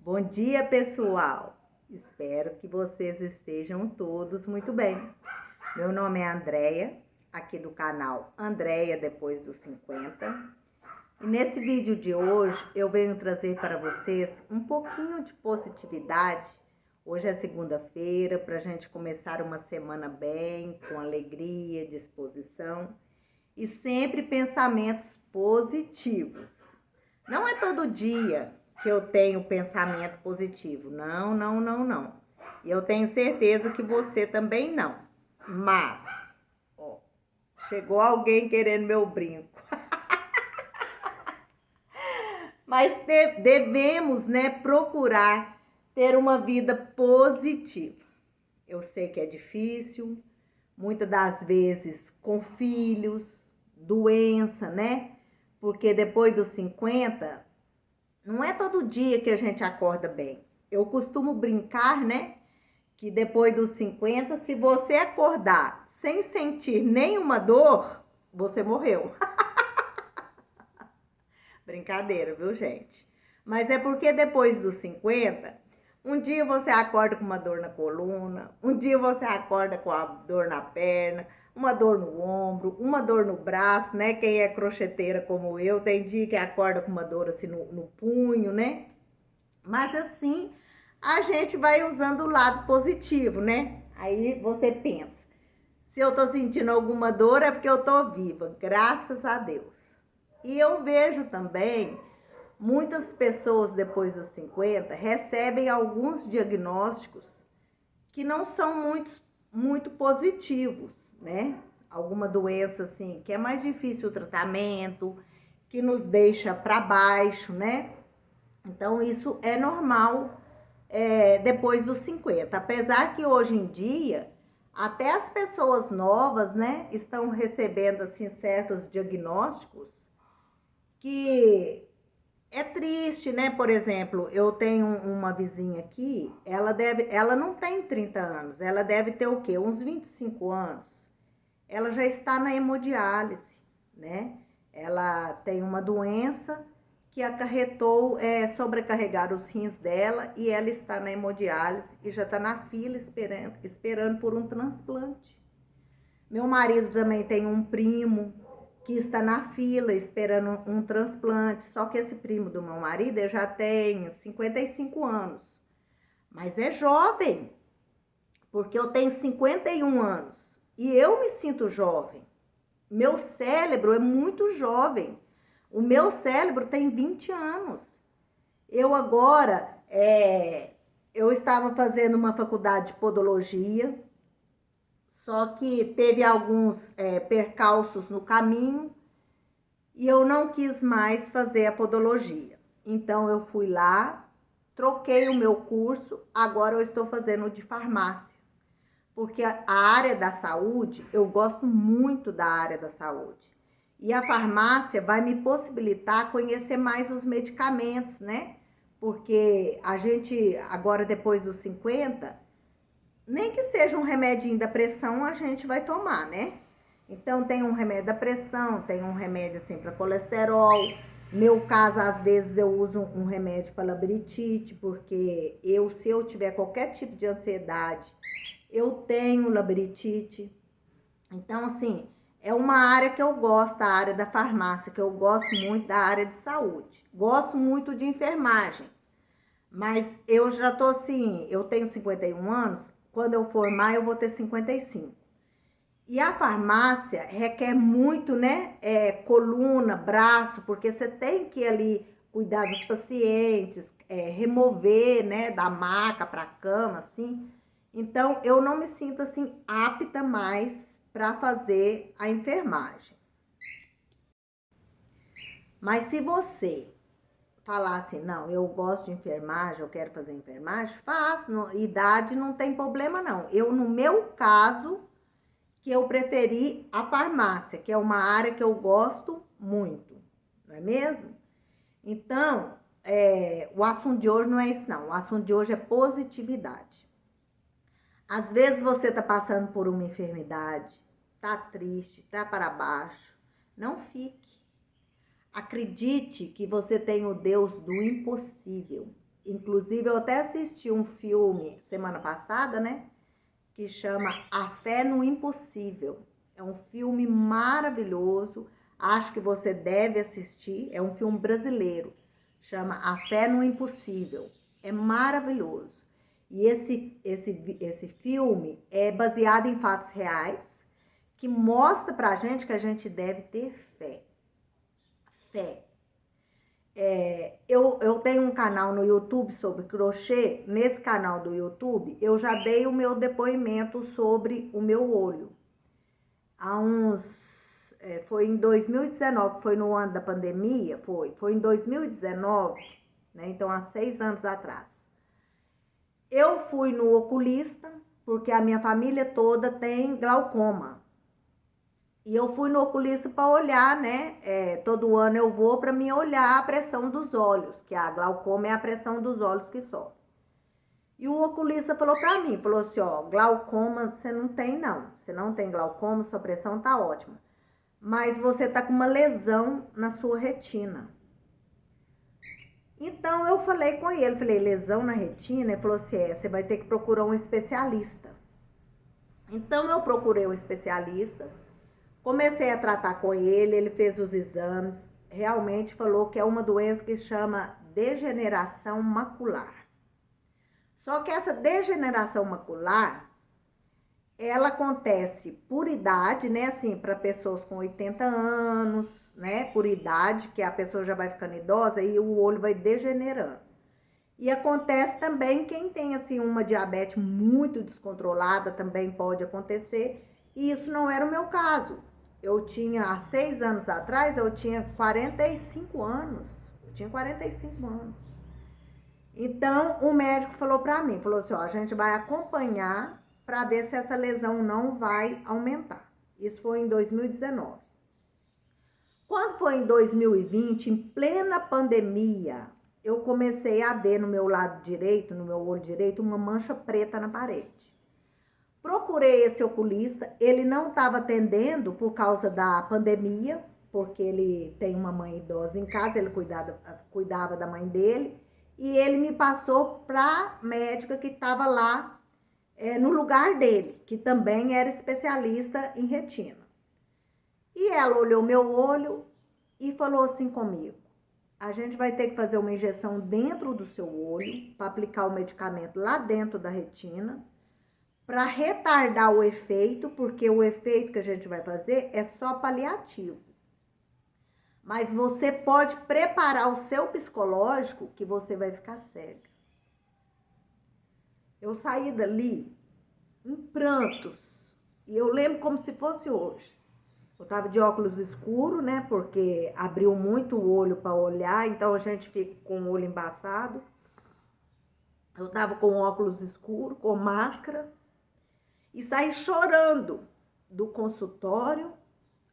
Bom dia, pessoal! Espero que vocês estejam todos muito bem. Meu nome é Andréia, aqui do canal Andréia Depois dos 50. E nesse vídeo de hoje eu venho trazer para vocês um pouquinho de positividade. Hoje é segunda-feira, para a gente começar uma semana bem, com alegria, disposição e sempre pensamentos positivos. Não é todo dia que eu tenho pensamento positivo. Não. E eu tenho certeza que você também não. Mas, ó, chegou alguém querendo meu brinco. Mas devemos, né, procurar ter uma vida positiva. Eu sei que é difícil, muitas das vezes com filhos, doença, né? Porque depois dos 50, não é todo dia que a gente acorda bem. Eu costumo brincar, né? Que depois dos 50, se você acordar sem sentir nenhuma dor, você morreu. Brincadeira, viu, gente? Mas é porque depois dos 50, um dia você acorda com uma dor na coluna, um dia você acorda com a dor na perna, uma dor no ombro, uma dor no braço, né? Quem é crocheteira como eu, tem dia que acorda com uma dor assim no punho, né? Mas assim, a gente vai usando o lado positivo, né? Aí você pensa, se eu tô sentindo alguma dor é porque eu tô viva, graças a Deus. E eu vejo também muitas pessoas depois dos 50 recebem alguns diagnósticos que não são muito positivos, né? Alguma doença assim, que é mais difícil o tratamento, que nos deixa para baixo, né? Então isso é normal depois dos 50. Apesar que hoje em dia até as pessoas novas, né, estão recebendo assim certos diagnósticos que é triste, né? Por exemplo, eu tenho uma vizinha aqui, ela não tem 30 anos, ela deve ter o quê? Uns 25 anos. Ela já está na hemodiálise, né? Ela tem uma doença que acarretou sobrecarregar os rins dela e ela está na hemodiálise e já está na fila esperando por um transplante. Meu marido também tem um primo que está na fila esperando um transplante, só que esse primo do meu marido já tem 55 anos, mas é jovem, porque eu tenho 51 anos e eu me sinto jovem. Meu cérebro é muito jovem. O meu cérebro tem 20 anos. Eu agora, eu estava fazendo uma faculdade de podologia, só que teve alguns percalços no caminho e eu não quis mais fazer a podologia. Então eu fui lá, troquei o meu curso, agora eu estou fazendo de farmácia. Porque a área da saúde, eu gosto muito da área da saúde. E a farmácia vai me possibilitar conhecer mais os medicamentos, né? Porque a gente, agora depois dos 50, nem que seja um remedinho da pressão, a gente vai tomar, né? Então tem um remédio da pressão, tem um remédio assim para colesterol. Meu caso, às vezes eu uso um remédio para labirintite, porque se eu tiver qualquer tipo de ansiedade, eu tenho labirintite. Então, assim, é uma área que eu gosto, a área da farmácia, que eu gosto muito da área de saúde. Gosto muito de enfermagem, mas eu já tô assim, eu tenho 51 anos, quando eu formar eu vou ter 55. E a farmácia requer muito, né, coluna, braço, porque você tem que ali cuidar dos pacientes, remover, né, da maca para a cama, assim. Então, eu não me sinto, assim, apta mais para fazer a enfermagem. Mas se você falar assim, não, eu gosto de enfermagem, eu quero fazer enfermagem, faz, idade não tem problema não. No meu caso, que eu preferi a farmácia, que é uma área que eu gosto muito, não é mesmo? Então, o assunto de hoje não é isso não, o assunto de hoje é positividade. Às vezes você está passando por uma enfermidade, está triste, está para baixo, não fique. Acredite que você tem o Deus do impossível. Inclusive, eu até assisti um filme semana passada, né? Que chama A Fé no Impossível. É um filme maravilhoso. Acho que você deve assistir. É um filme brasileiro. Chama A Fé no Impossível. É maravilhoso. E esse filme é baseado em fatos reais, que mostra pra gente que a gente deve ter fé. Fé. Eu tenho um canal no YouTube sobre crochê. Nesse canal do YouTube, eu já dei o meu depoimento sobre o meu olho. Foi em 2019, foi no ano da pandemia, foi em 2019, né? Então há 6 anos atrás. Eu fui no oculista, porque a minha família toda tem glaucoma. E eu fui no oculista para olhar, né? Todo ano eu vou para me olhar a pressão dos olhos, que a glaucoma é a pressão dos olhos que sobe. E o oculista falou para mim, falou assim, ó, glaucoma você não tem não. Você não tem glaucoma, sua pressão tá ótima. Mas você tá com uma lesão na sua retina. Então eu falei com ele, falei, lesão na retina? Ele falou assim, você vai ter que procurar um especialista. Então eu procurei um especialista, comecei a tratar com ele, ele fez os exames, realmente falou que é uma doença que chama degeneração macular. Só que essa degeneração macular, ela acontece por idade, né? Assim, para pessoas com 80 anos, né? Por idade, que a pessoa já vai ficando idosa e o olho vai degenerando. E acontece também quem tem, assim, uma diabetes muito descontrolada, também pode acontecer. E isso não era o meu caso. Eu tinha, há 6 anos atrás, eu tinha 45 anos. Eu tinha 45 anos. Então, o médico falou pra mim, falou assim, ó, a gente vai acompanhar para ver se essa lesão não vai aumentar. Isso foi em 2019. Quando foi em 2020, em plena pandemia, eu comecei a ver no meu lado direito, no meu olho direito, uma mancha preta na parede. Procurei esse oculista, ele não estava atendendo por causa da pandemia, porque ele tem uma mãe idosa em casa, ele cuidava da mãe dele, e ele me passou para a médica que estava lá no lugar dele, que também era especialista em retina. E ela olhou meu olho e falou assim comigo, a gente vai ter que fazer uma injeção dentro do seu olho, para aplicar o medicamento lá dentro da retina, para retardar o efeito, porque o efeito que a gente vai fazer é só paliativo. Mas você pode preparar o seu psicológico que você vai ficar cega. Eu saí dali em prantos. E eu lembro como se fosse hoje. Eu tava de óculos escuro, né? Porque abriu muito o olho para olhar, então a gente fica com o olho embaçado. Eu tava com óculos escuro, com máscara. E saí chorando do consultório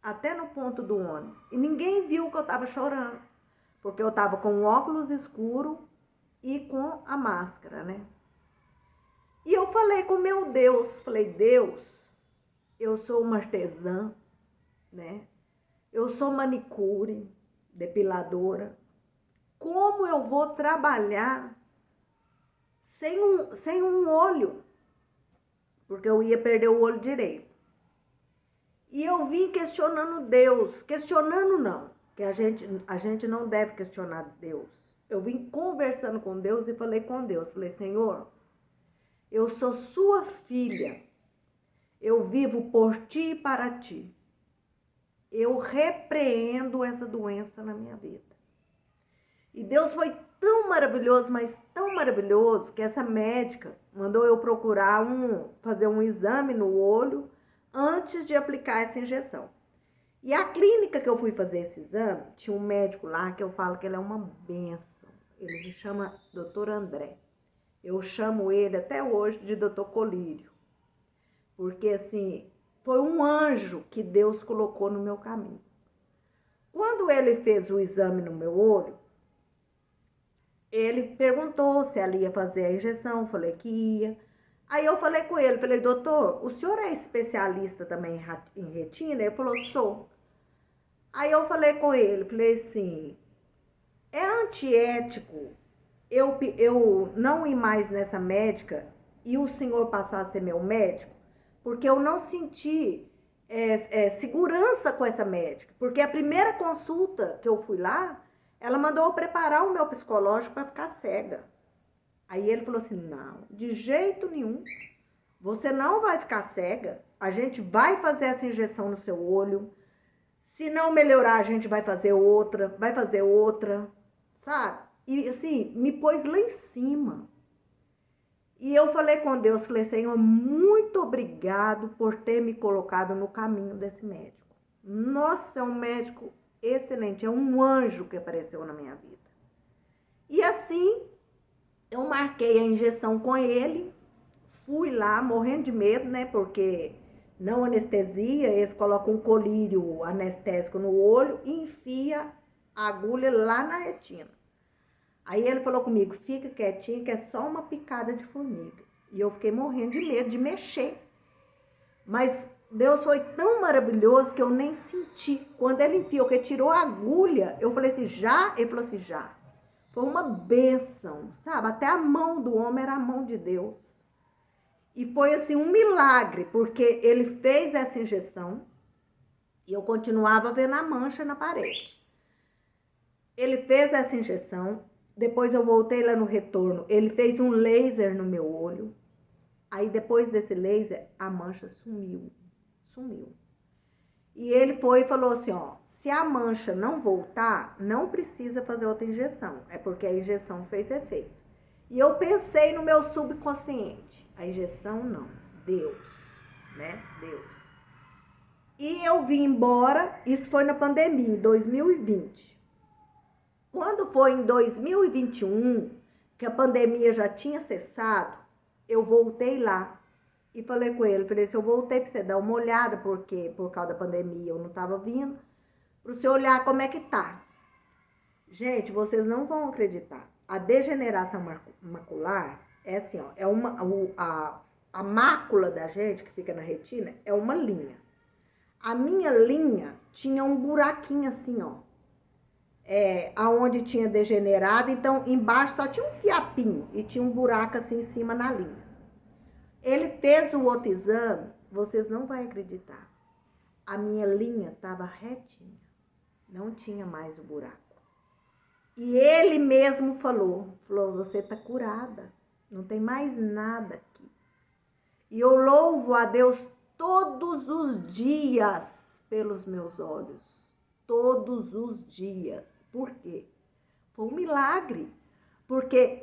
até no ponto do ônibus. E ninguém viu que eu tava chorando, porque eu tava com o óculos escuro e com a máscara, né? E eu falei com meu Deus, falei, Deus, eu sou uma artesã, né? Eu sou manicure, depiladora. Como eu vou trabalhar sem um olho? Porque eu ia perder o olho direito. E eu vim questionando Deus, questionando não, que a gente não deve questionar Deus. Eu vim conversando com Deus e falei com Deus, falei, Senhor, eu sou sua filha, eu vivo por ti e para ti. Eu repreendo essa doença na minha vida. E Deus foi tão maravilhoso, mas tão maravilhoso, que essa médica mandou eu procurar fazer um exame no olho antes de aplicar essa injeção. E a clínica que eu fui fazer esse exame, tinha um médico lá que eu falo que ele é uma bênção. Ele se chama Dr. André. Eu chamo ele até hoje de Dr. Colírio. Porque, assim, foi um anjo que Deus colocou no meu caminho. Quando ele fez o exame no meu olho, ele perguntou se ela ia fazer a injeção, eu falei que ia. Aí eu falei com ele, falei, doutor, o senhor é especialista também em retina? Ele falou, sou. Aí eu falei com ele, falei assim, é antiético eu não ir mais nessa médica e o senhor passar a ser meu médico, porque eu não senti segurança com essa médica. Porque a primeira consulta que eu fui lá, ela mandou eu preparar o meu psicológico para ficar cega. Aí ele falou assim, não, de jeito nenhum, você não vai ficar cega, a gente vai fazer essa injeção no seu olho, se não melhorar a gente vai fazer outra, sabe? E assim, me pôs lá em cima. E eu falei com Deus, falei, Senhor, muito obrigado por ter me colocado no caminho desse médico. Nossa, é um médico excelente, é um anjo que apareceu na minha vida. E assim, eu marquei a injeção com ele, fui lá morrendo de medo, né, porque não anestesia, eles colocam um colírio anestésico no olho e enfia a agulha lá na retina. Aí ele falou comigo, fica quietinho que é só uma picada de formiga. E eu fiquei morrendo de medo de mexer. Mas Deus foi tão maravilhoso que eu nem senti. Quando ele enfiou, que tirou a agulha, eu falei assim, já? Ele falou assim, já. Foi uma bênção, sabe? Até a mão do homem era a mão de Deus. E foi assim um milagre, porque ele fez essa injeção e eu continuava vendo a mancha na parede. Ele fez essa injeção, depois eu voltei lá no retorno, ele fez um laser no meu olho. Aí depois desse laser, a mancha sumiu. E ele foi e falou assim, ó, se a mancha não voltar, não precisa fazer outra injeção, é porque a injeção fez efeito. E eu pensei no meu subconsciente, a injeção não, Deus, né, Deus. E eu vim embora, isso foi na pandemia, em 2020. Quando foi em 2021, que a pandemia já tinha cessado, eu voltei lá e falei com ele, falei assim, eu voltei para você dar uma olhada, porque por causa da pandemia eu não estava vindo, para você olhar como é que tá. Gente, vocês não vão acreditar. A degeneração macular é assim, ó, é a mácula da gente que fica na retina é uma linha. A minha linha tinha um buraquinho assim, ó, aonde tinha degenerado, então embaixo só tinha um fiapinho e tinha um buraco assim em cima na linha. Ele fez o outro exame, vocês não vão acreditar. A minha linha estava retinha, não tinha mais o buraco. E ele mesmo falou, você está curada, não tem mais nada aqui. E eu louvo a Deus todos os dias pelos meus olhos, todos os dias. Por quê? Foi um milagre, porque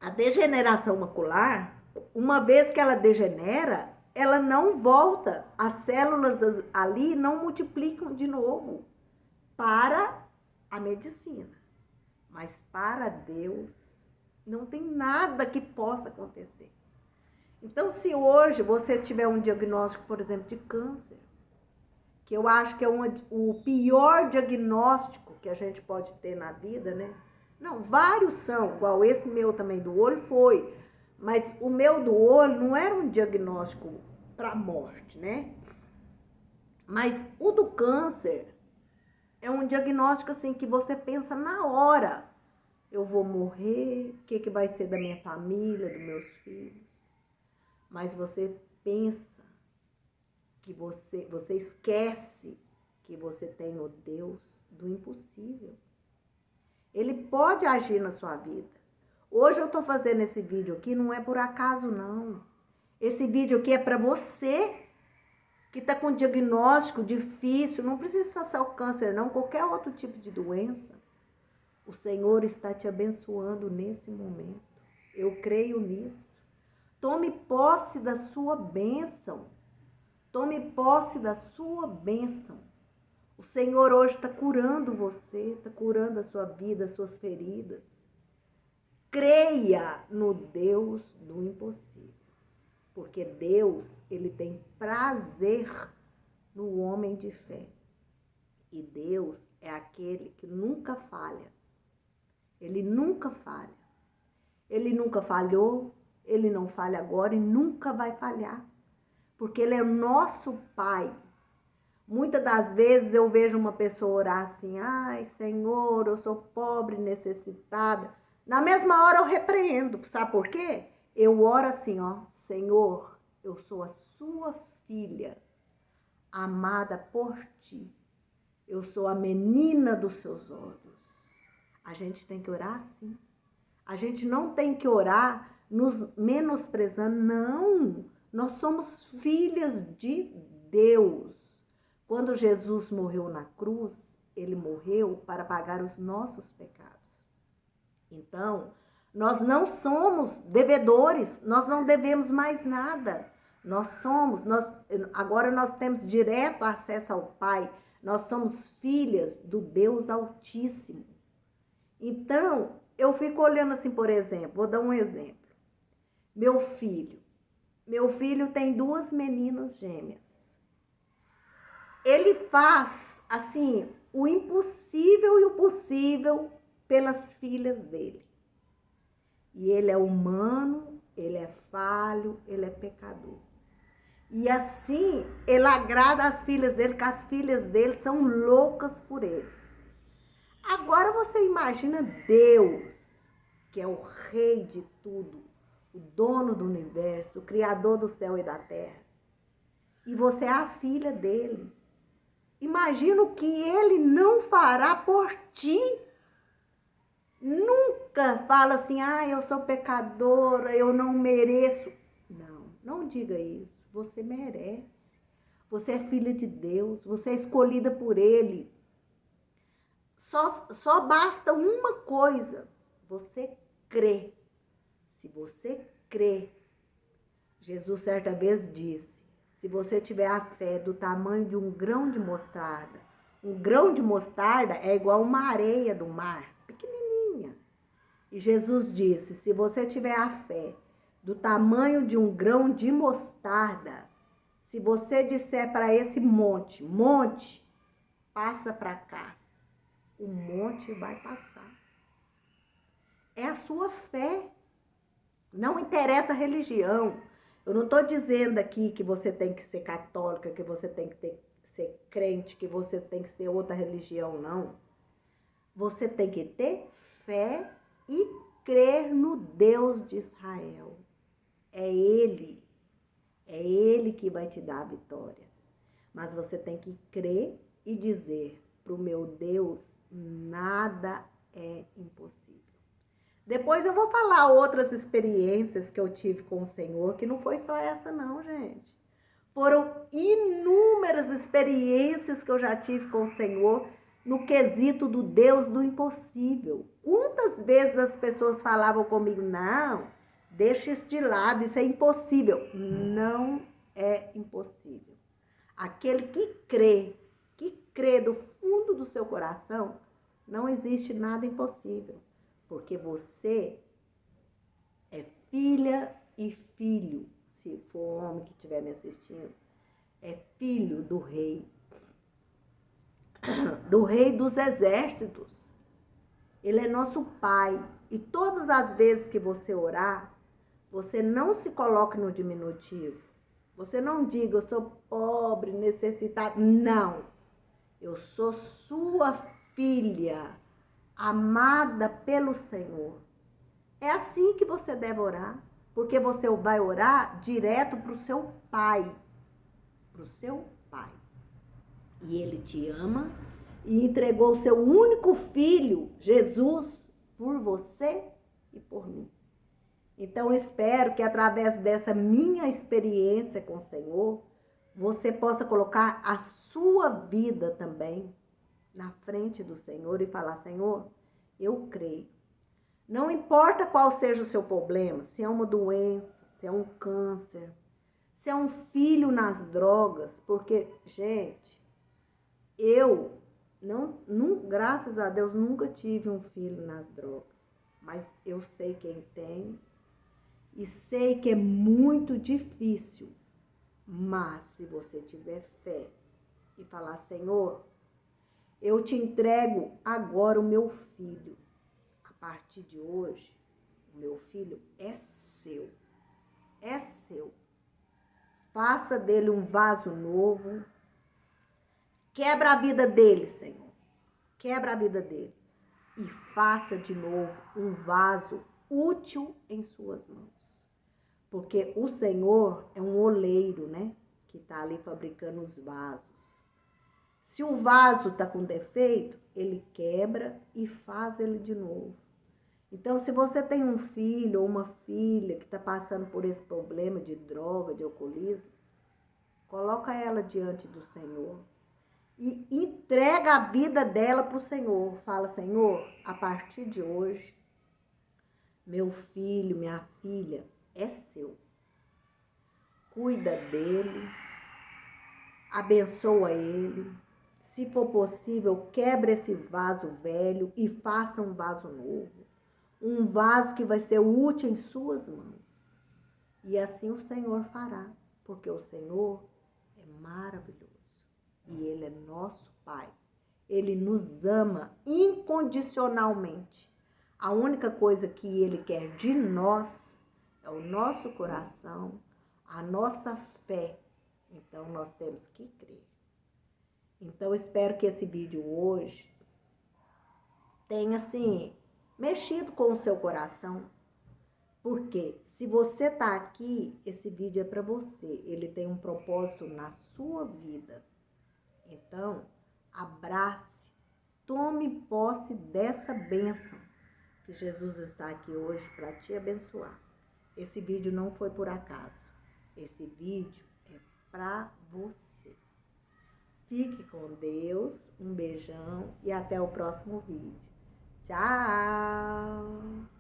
a degeneração macular, uma vez que ela degenera, ela não volta, as células ali não multiplicam de novo para a medicina. Mas para Deus não tem nada que possa acontecer. Então, se hoje você tiver um diagnóstico, por exemplo, de câncer, que eu acho que é o pior diagnóstico que a gente pode ter na vida, né? Não, vários são, igual esse meu também do olho foi, mas o meu do olho não era um diagnóstico para morte, né? Mas o do câncer é um diagnóstico assim que você pensa na hora, eu vou morrer, o que vai ser da minha família, dos meus filhos? Mas você pensa que você esquece que você tem o Deus do impossível. Ele pode agir na sua vida. Hoje eu tô fazendo esse vídeo aqui, não é por acaso não. Esse vídeo aqui é para você que tá com diagnóstico difícil, não precisa só o câncer não, qualquer outro tipo de doença. O Senhor está te abençoando nesse momento. Eu creio nisso. Tome posse da sua bênção. Tome posse da sua bênção. O Senhor hoje está curando você, está curando a sua vida, as suas feridas. Creia no Deus do impossível. Porque Deus, ele tem prazer no homem de fé. E Deus é aquele que nunca falha. Ele nunca falha. Ele nunca falhou, ele não falha agora e nunca vai falhar. Porque ele é o nosso Pai. Muitas das vezes eu vejo uma pessoa orar assim, ai Senhor, eu sou pobre, necessitada. Na mesma hora eu repreendo. Sabe por quê? Eu oro assim, ó. Senhor, eu sou a sua filha, amada por ti. Eu sou a menina dos seus olhos. A gente tem que orar assim. A gente não tem que orar nos menosprezando, não. Nós somos filhas de Deus. Quando Jesus morreu na cruz, ele morreu para pagar os nossos pecados. Então, nós não somos devedores, nós não devemos mais nada. Agora nós temos direto acesso ao Pai. Nós somos filhas do Deus Altíssimo. Então, eu fico olhando assim, por exemplo, vou dar um exemplo. Meu filho tem 2 meninas gêmeas. Ele faz, assim, o impossível e o possível pelas filhas dele. E ele é humano, ele é falho, ele é pecador. E assim, ele agrada as filhas dele, que as filhas dele são loucas por ele. Agora você imagina Deus, que é o rei de tudo, o dono do universo, o criador do céu e da terra. E você é a filha dele. Imagina o que ele não fará por ti. Nunca fala assim, eu sou pecadora, eu não mereço. Não diga isso. Você merece. Você é filha de Deus, você é escolhida por ele. Só basta uma coisa, você crê. Se você crê, Jesus certa vez disse, se você tiver a fé do tamanho de um grão de mostarda, um grão de mostarda é igual uma areia do mar, pequenininha. E Jesus disse, se você tiver a fé do tamanho de um grão de mostarda, se você disser para esse monte, passa para cá, o monte vai passar. É a sua fé. Não interessa a religião. Eu não estou dizendo aqui que você tem que ser católica, que você tem que ser crente, que você tem que ser outra religião, não. Você tem que ter fé e crer no Deus de Israel. É Ele que vai te dar a vitória. Mas você tem que crer e dizer, para o meu Deus, nada é impossível. Depois eu vou falar outras experiências que eu tive com o Senhor, que não foi só essa não, gente. Foram inúmeras experiências que eu já tive com o Senhor no quesito do Deus do impossível. Quantas vezes as pessoas falavam comigo, não, deixa isso de lado, isso é impossível. Não é impossível. Aquele que crê do fundo do seu coração, não existe nada impossível. Porque você é filha e filho, se for homem que estiver me assistindo, é filho do rei dos exércitos. Ele é nosso pai. E todas as vezes que você orar, você não se coloque no diminutivo. Você não diga, eu sou pobre, necessitada. Não. Eu sou sua filha, amada pelo Senhor. É assim que você deve orar, porque você vai orar direto para o seu pai. Para o seu pai. E ele te ama e entregou o seu único filho, Jesus, por você e por mim. Então, espero que através dessa minha experiência com o Senhor, você possa colocar a sua vida também na frente do Senhor e falar, Senhor, eu creio. Não importa qual seja o seu problema, se é uma doença, se é um câncer, se é um filho nas drogas, porque, gente, graças a Deus, nunca tive um filho nas drogas, mas eu sei quem tem e sei que é muito difícil, mas se você tiver fé e falar, Senhor, eu te entrego agora o meu filho. A partir de hoje, o meu filho é seu. É seu. Faça dele um vaso novo. Quebra a vida dele, Senhor. Quebra a vida dele. e faça de novo um vaso útil em suas mãos. Porque o Senhor é um oleiro, né? Que está ali fabricando os vasos. Se o vaso está com defeito, ele quebra e faz ele de novo. Então, se você tem um filho ou uma filha que está passando por esse problema de droga, de alcoolismo, coloca ela diante do Senhor e entrega a vida dela para o Senhor. Fala, Senhor, a partir de hoje, meu filho, minha filha é seu. Cuida dele, abençoa ele. Se for possível, quebra esse vaso velho e faça um vaso novo. Um vaso que vai ser útil em suas mãos. E assim o Senhor fará, porque o Senhor é maravilhoso. E Ele é nosso Pai. Ele nos ama incondicionalmente. A única coisa que Ele quer de nós é o nosso coração, a nossa fé. Então, nós temos que crer. Então, espero que esse vídeo hoje tenha, assim, mexido com o seu coração. Porque se você está aqui, esse vídeo é para você. Ele tem um propósito na sua vida. Então, abrace, tome posse dessa bênção que Jesus está aqui hoje para te abençoar. Esse vídeo não foi por acaso. Esse vídeo é para você. Fique com Deus, um beijão e até o próximo vídeo. Tchau!